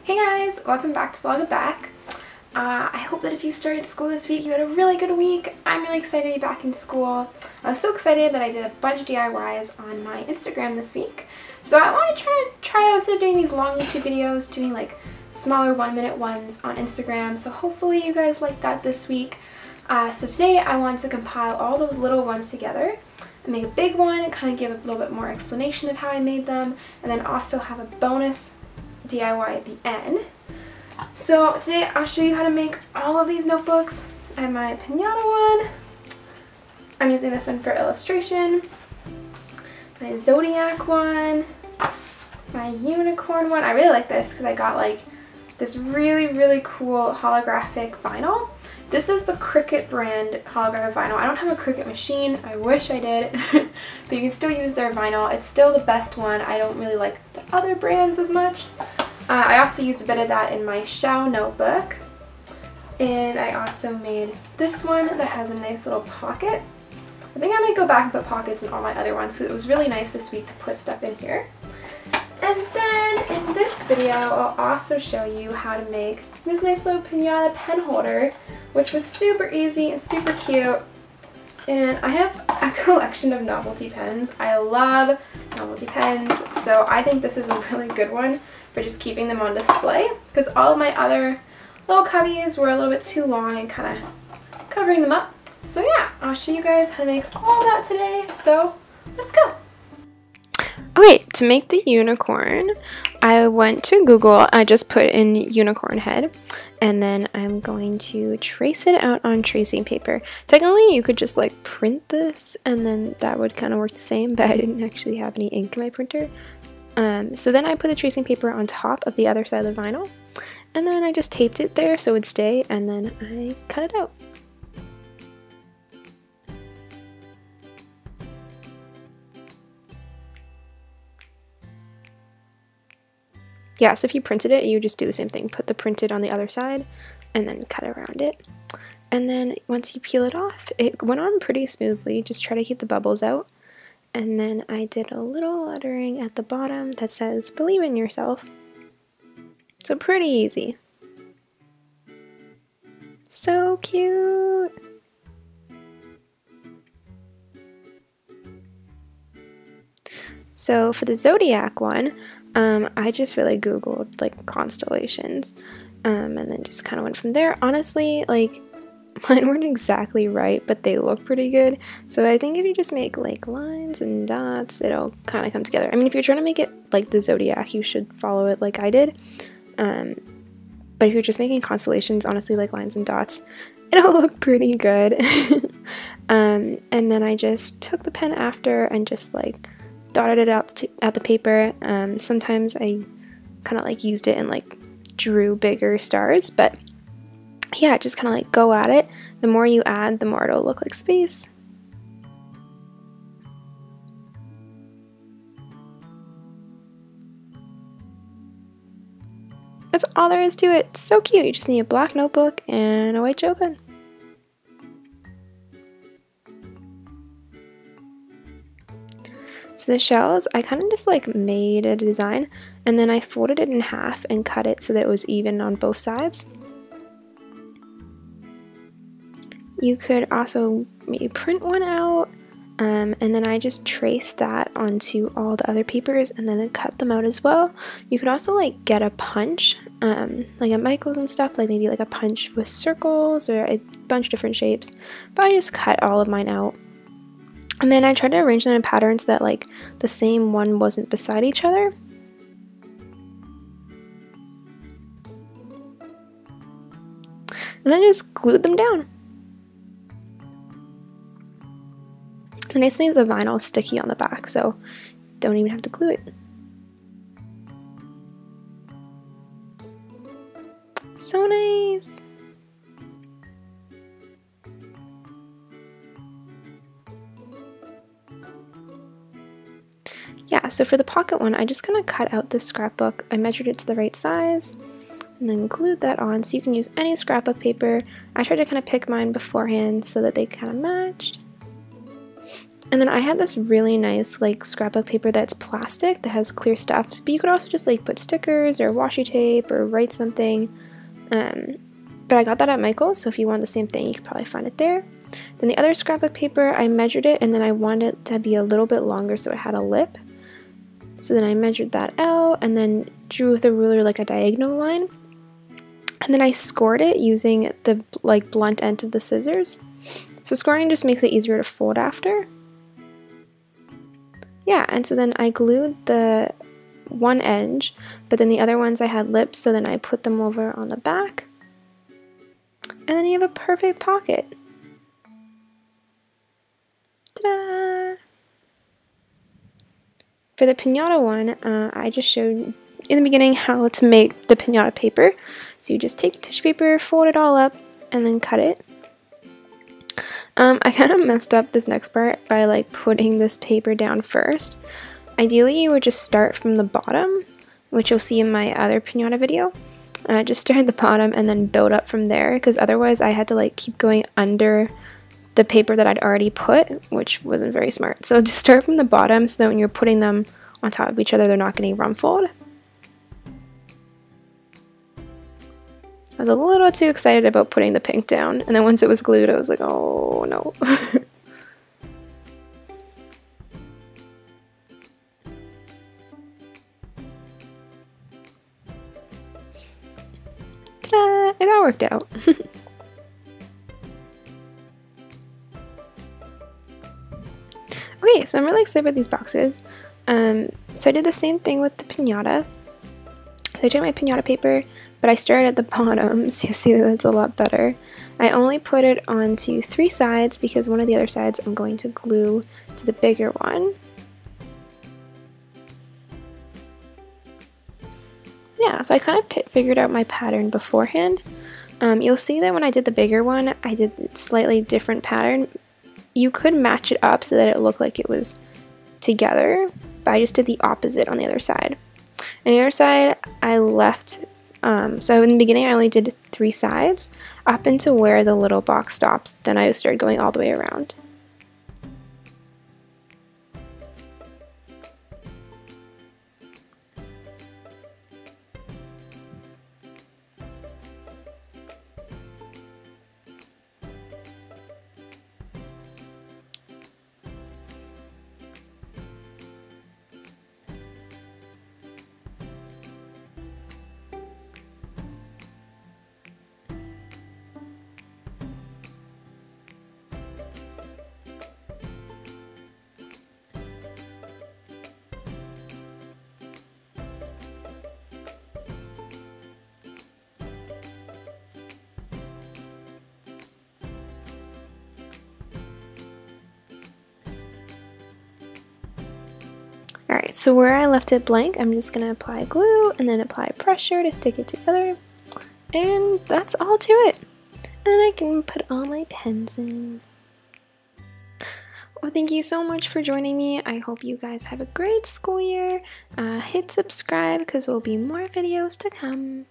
Hey guys, welcome back to Vlog It Back. I hope that if you started school this week, you had a really good week. I'm really excited to be back in school. I was so excited that I did a bunch of DIYs on my Instagram this week. So I want to try out instead of doing these long YouTube videos, doing like smaller 1-minute ones on Instagram. So hopefully you guys like that this week. So today I want to compile all those little ones together and make a big one and kind of give a little bit more explanation of how I made them, and then also have a bonus DIY at the end. So today I'll show you how to make all of these notebooks. I have my Pinata one. I'm using this one for illustration. My Zodiac one. My unicorn one. I really like this because I got like this really cool holographic vinyl. This is the Cricut brand holographic vinyl. I don't have a Cricut machine. I wish I did. But you can still use their vinyl. It's still the best one. I don't really like the other brands as much. I also used a bit of that in my Zodiac Notebook. And I also made this one that has a nice little pocket. I think I might go back and put pockets in all my other ones, so it was really nice this week to put stuff in here. And then in this video, I'll also show you how to make this nice little Pinata pen holder, which was super easy and super cute. And I have a collection of novelty pens. I love novelty pens, so I think this is a really good one for just keeping them on display, because all of my other little cubbies were a little bit too long and kind of covering them up. So yeah, I'll show you guys how to make all that today, so let's go! Okay, to make the unicorn, I went to Google. I just put in unicorn head, and then I'm going to trace it out on tracing paper. Technically, you could just like print this, and then that would kind of work the same, but I didn't actually have any ink in my printer. So then I put the tracing paper on top of the other side of the vinyl, and then I just taped it there so it would stay, and then I cut it out. Yeah, so if you printed it, you just do the same thing. Put the printed on the other side and then cut around it. And then once you peel it off, it went on pretty smoothly. Just try to keep the bubbles out. And then I did a little lettering at the bottom that says, "Believe in yourself." So pretty easy. So cute! So for the Zodiac one, I just really Googled like constellations, and then just kind of went from there. Honestly, like, mine weren't exactly right, but they look pretty good. So I think if you just make like lines and dots, it'll kind of come together. I mean, if you're trying to make it like the Zodiac, you should follow it like I did. But if you're just making constellations, honestly, like lines and dots, it'll look pretty good. And then I just took the pen after and just like dotted it out at the paper. Sometimes I kind of like used it and like drew bigger stars, but yeah, just kind of like go at it. The more you add, the more it'll look like space. That's all there is to it. It's so cute. You just need a black notebook and a white gel pen. So the shells, I kind of just like made a design, and then I folded it in half and cut it so that it was even on both sides. You could also maybe print one out, and then I just traced that onto all the other papers and then I cut them out as well. You could also like get a punch, like at Michael's and stuff, like maybe like a punch with circles or a bunch of different shapes, but I just cut all of mine out. And then I tried to arrange them in patterns that like the same one wasn't beside each other. And then just glued them down. The nice thing is the vinyl is sticky on the back, so don't even have to glue it. So nice! Yeah, so for the pocket one, I just kind of cut out this scrapbook. I measured it to the right size and then glued that on, so you can use any scrapbook paper. I tried to kind of pick mine beforehand so that they kind of matched. And then I had this really nice like scrapbook paper that's plastic that has clear stuff, but you could also just like put stickers or washi tape or write something. But I got that at Michael's, so if you want the same thing, you could probably find it there. Then the other scrapbook paper, I measured it, and then I wanted it to be a little bit longer so it had a lip. So then I measured that out and then drew with a ruler like a diagonal line. And then I scored it using the like blunt end of the scissors. So scoring just makes it easier to fold after. Yeah, and so then I glued the one edge, but then the other ones I had lips, so then I put them over on the back. And then you have a perfect pocket. Ta-da! For the pinata one, I just showed in the beginning how to make the pinata paper. So you just take tissue paper, fold it all up, and then cut it. I kind of messed up this next part by like putting this paper down first. Ideally, you would just start from the bottom, which you'll see in my other pinata video. Just start at the bottom and then build up from there, because otherwise I had to like keep going under the paper that I'd already put, which wasn't very smart. So just start from the bottom so that when you're putting them on top of each other, they're not getting rumpled. I was a little too excited about putting the pink down, and then once it was glued, I was like, oh no. Ta-da! It all worked out. Okay, so I'm really excited about these boxes. So I did the same thing with the pinata. So I took my pinata paper, but I started at the bottom, so you see that that's a lot better. I only put it onto 3 sides because one of the other sides I'm going to glue to the bigger one. Yeah, so I kind of figured out my pattern beforehand. You'll see that when I did the bigger one, I did a slightly different pattern. You could match it up so that it looked like it was together, but I just did the opposite on the other side. On the other side, I left, so in the beginning I only did 3 sides, up into where the little box stops, then I started going all the way around. Alright, so where I left it blank, I'm just going to apply glue and then apply pressure to stick it together. And that's all to it. And I can put all my pens in. Well, thank you so much for joining me. I hope you guys have a great school year. Hit subscribe because there will be more videos to come.